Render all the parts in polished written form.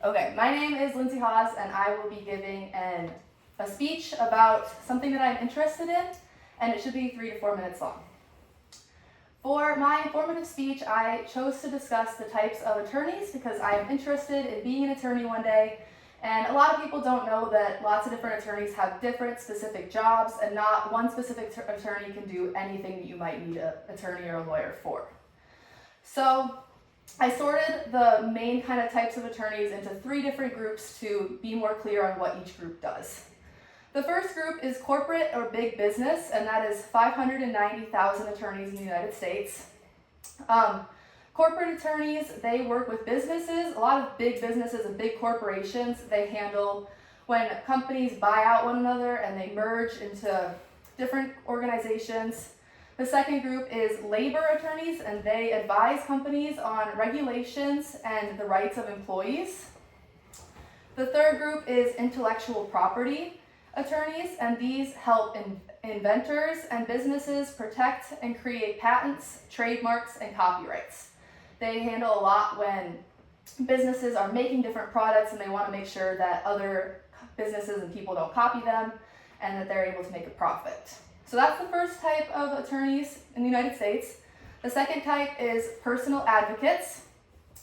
Okay, my name is Lindsey Hause, and I will be giving a speech about something that I'm interested in, and it should be 3 to 4 minutes long. For my informative speech, I chose to discuss the types of attorneys because I am interested in being an attorney one day, and a lot of people don't know that lots of different attorneys have different specific jobs, and not one specific attorney can do anything that you might need an attorney or a lawyer for. So I sorted the main kind of types of attorneys into 3 different groups to be more clear on what each group does. The first group is corporate or big business, and that is 590,000 attorneys in the United States. Corporate attorneys, they work with businesses, a lot of big businesses and big corporations. They handle when companies buy out one another and they merge into different organizations. The second group is labor attorneys, and they advise companies on regulations and the rights of employees. The third group is intellectual property attorneys, and these help inventors and businesses protect and create patents, trademarks, and copyrights. They handle a lot when businesses are making different products and they want to make sure that other businesses and people don't copy them and that they're able to make a profit. So that's the first type of attorneys in the United States. The second type is personal advocates,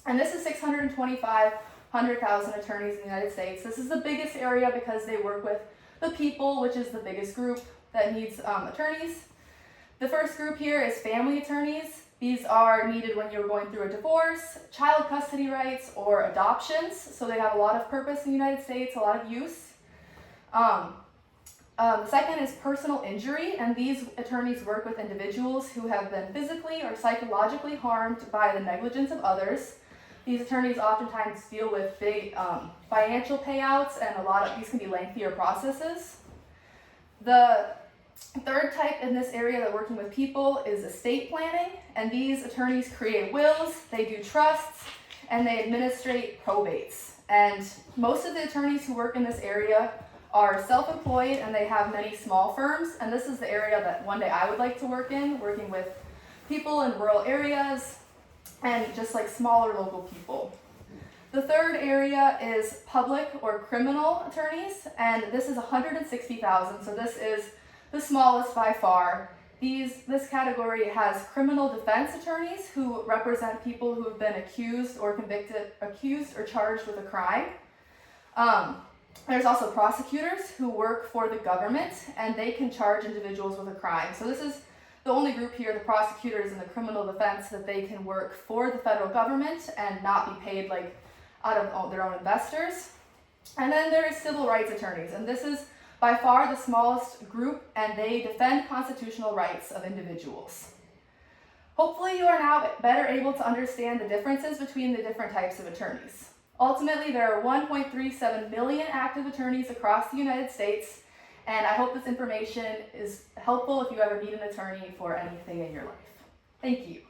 and this is 625,000 attorneys in the United States. This is the biggest area because they work with the people, which is the biggest group that needs attorneys. The first group here is family attorneys. These are needed when you're going through a divorce, child custody rights, or adoptions. So they have a lot of purpose in the United States, a lot of use. The second is personal injury, and these attorneys work with individuals who have been physically or psychologically harmed by the negligence of others. These attorneys oftentimes deal with big financial payouts, and these can be lengthier processes. The third type in this area that working with people is estate planning, and these attorneys create wills, they do trusts, and they administrate probates. And most of the attorneys who work in this area are self-employed, and they have many small firms, and this is the area that one day I would like to work in, working with people in rural areas and just like smaller local people. The third area is public or criminal attorneys, and this is 160,000, so this is the smallest by far. This category has criminal defense attorneys who represent people who have been accused or charged with a crime. There's also prosecutors who work for the government, and they can charge individuals with a crime. So this is the only group here, the prosecutors and the criminal defense, that they can work for the federal government and not be paid like out of their own investors. And then there is civil rights attorneys, and this is by far the smallest group, and they defend constitutional rights of individuals. Hopefully you are now better able to understand the differences between the different types of attorneys. Ultimately, there are 1.37 million active attorneys across the United States, and I hope this information is helpful if you ever need an attorney for anything in your life. Thank you.